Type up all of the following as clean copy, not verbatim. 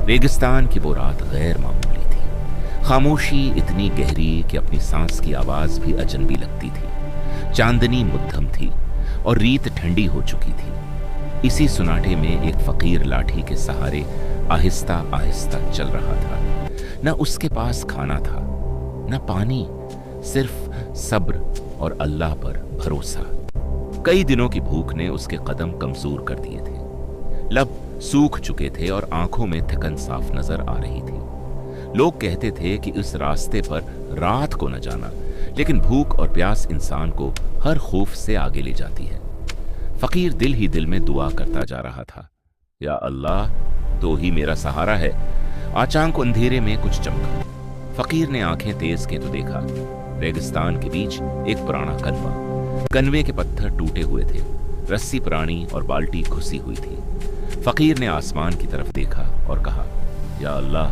रेगिस्तान की वो रात गैर मामूली थी। खामोशी इतनी गहरी कि अपनी सांस की आवाज भी अजनबी लगती थी। चांदनी मुद्दम थी और रीत ठंडी हो चुकी थी। इसी सुनाटे में एक फकीर लाठी के सहारे आहिस्ता आहिस्ता चल रहा था। न उसके पास खाना था, न पानी, सिर्फ सब्र और अल्लाह पर भरोसा। कई दिनों की भूख ने उसके कदम कमजोर कर दिए थे। लब सूख चुके थे और आंखों में थकन साफ नजर आ रही थी। लोग कहते थे कि इस रास्ते पर रात को न जाना, लेकिन भूख और प्यास इंसान को हर खौफ से आगे ले जाती है। फकीर दिल ही दिल में दुआ करता जा रहा था, या अल्लाह, तो ही मेरा सहारा है। अचानक अंधेरे में कुछ चमका। फकीर ने आंखें तेज की तो देखा रेगिस्तान के बीच एक पुराना कनवा। कनवे के पत्थर टूटे हुए थे, रस्सी पुरानी और बाल्टी घुसी हुई थी। फकीर ने आसमान की तरफ देखा और कहा, या अल्लाह,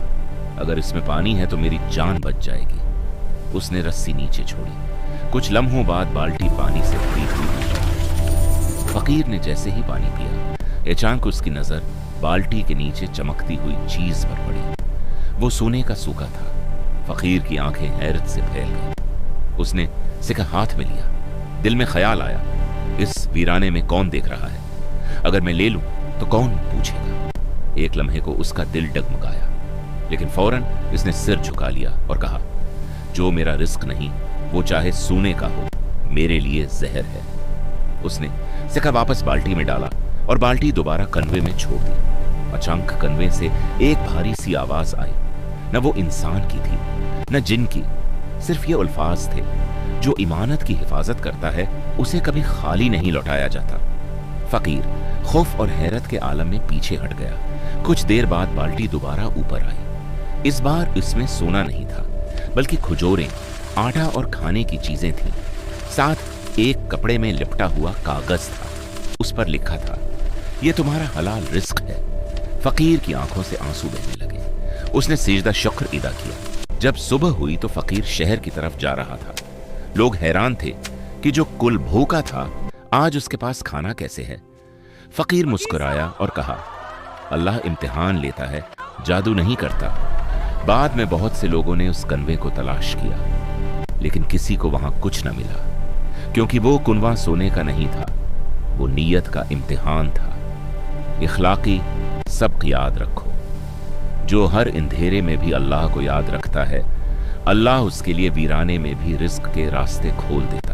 अगर इसमें पानी है तो मेरी जान बच जाएगी। उसने रस्सी नीचे छोड़ी। कुछ लम्हों बाद बाल्टी पानी से भरी हुई नजर। फकीर ने जैसे ही पानी पिया, अचानक उसकी नजर बाल्टी के नीचे चमकती हुई चीज पर पड़ी। वो सोने का सूखा था। फकीर की आंखें हैरत से फैल गई। उसने सिक्का हाथ में लिया। दिल में ख्याल आया, इस वीराने में कौन देख रहा है? अगर मैं ले लूं तो कौन पूछेगा? एक लम्हे को उसका दिल डगमगाया, लेकिन फौरन इसने सिर झुका लिया और कहा, जो मेरा रिस्क नहीं, वो चाहे सोने का हो, मेरे लिए जहर है। उसने सिक्का वापस बाल्टी में डाला और बाल्टी दोबारा कनवे में छोड़ दी। अचानक कनवे से एक भारी सी आवाज आई। न वो इंसान की थी, न जिन की। सिर्फ ये अल्फाज थे, जो इमानत की हिफाजत करता है उसे कभी खाली नहीं लौटाया जाता। फकीर खौफ और हैरत के आलम में पीछे हट गया। कुछ देर बाद बाल्टी दोबारा ऊपर आई। इस बार इसमें सोना नहीं था, बल्कि खजूरें, आटा और खाने की चीजें थीं। साथ एक कपड़े में लिपटा हुआ कागज था। उस पर लिखा था, यह तुम्हारा हलाल रिस्क है। फकीर की आंखों से आंसू बहने लगे। उसने सिजदा शुक्र अदा किया। जब सुबह हुई तो फकीर शहर की तरफ जा रहा था। लोग हैरान थे कि जो कुल भूखा था, आज उसके पास खाना कैसे है। फकीर मुस्कुराया और कहा, अल्लाह इम्तिहान लेता है, जादू नहीं करता। बाद में बहुत से लोगों ने उस कनवे को तलाश किया, लेकिन किसी को वहां कुछ न मिला, क्योंकि वो कुनवा सोने का नहीं था, वो नीयत का इम्तिहान था। इखलाकी सबक याद रखो। जो हर अंधेरे में भी अल्लाह को याद रखता है, अल्लाह उसके लिए वीराने में भी रिस्क के रास्ते खोल देता है।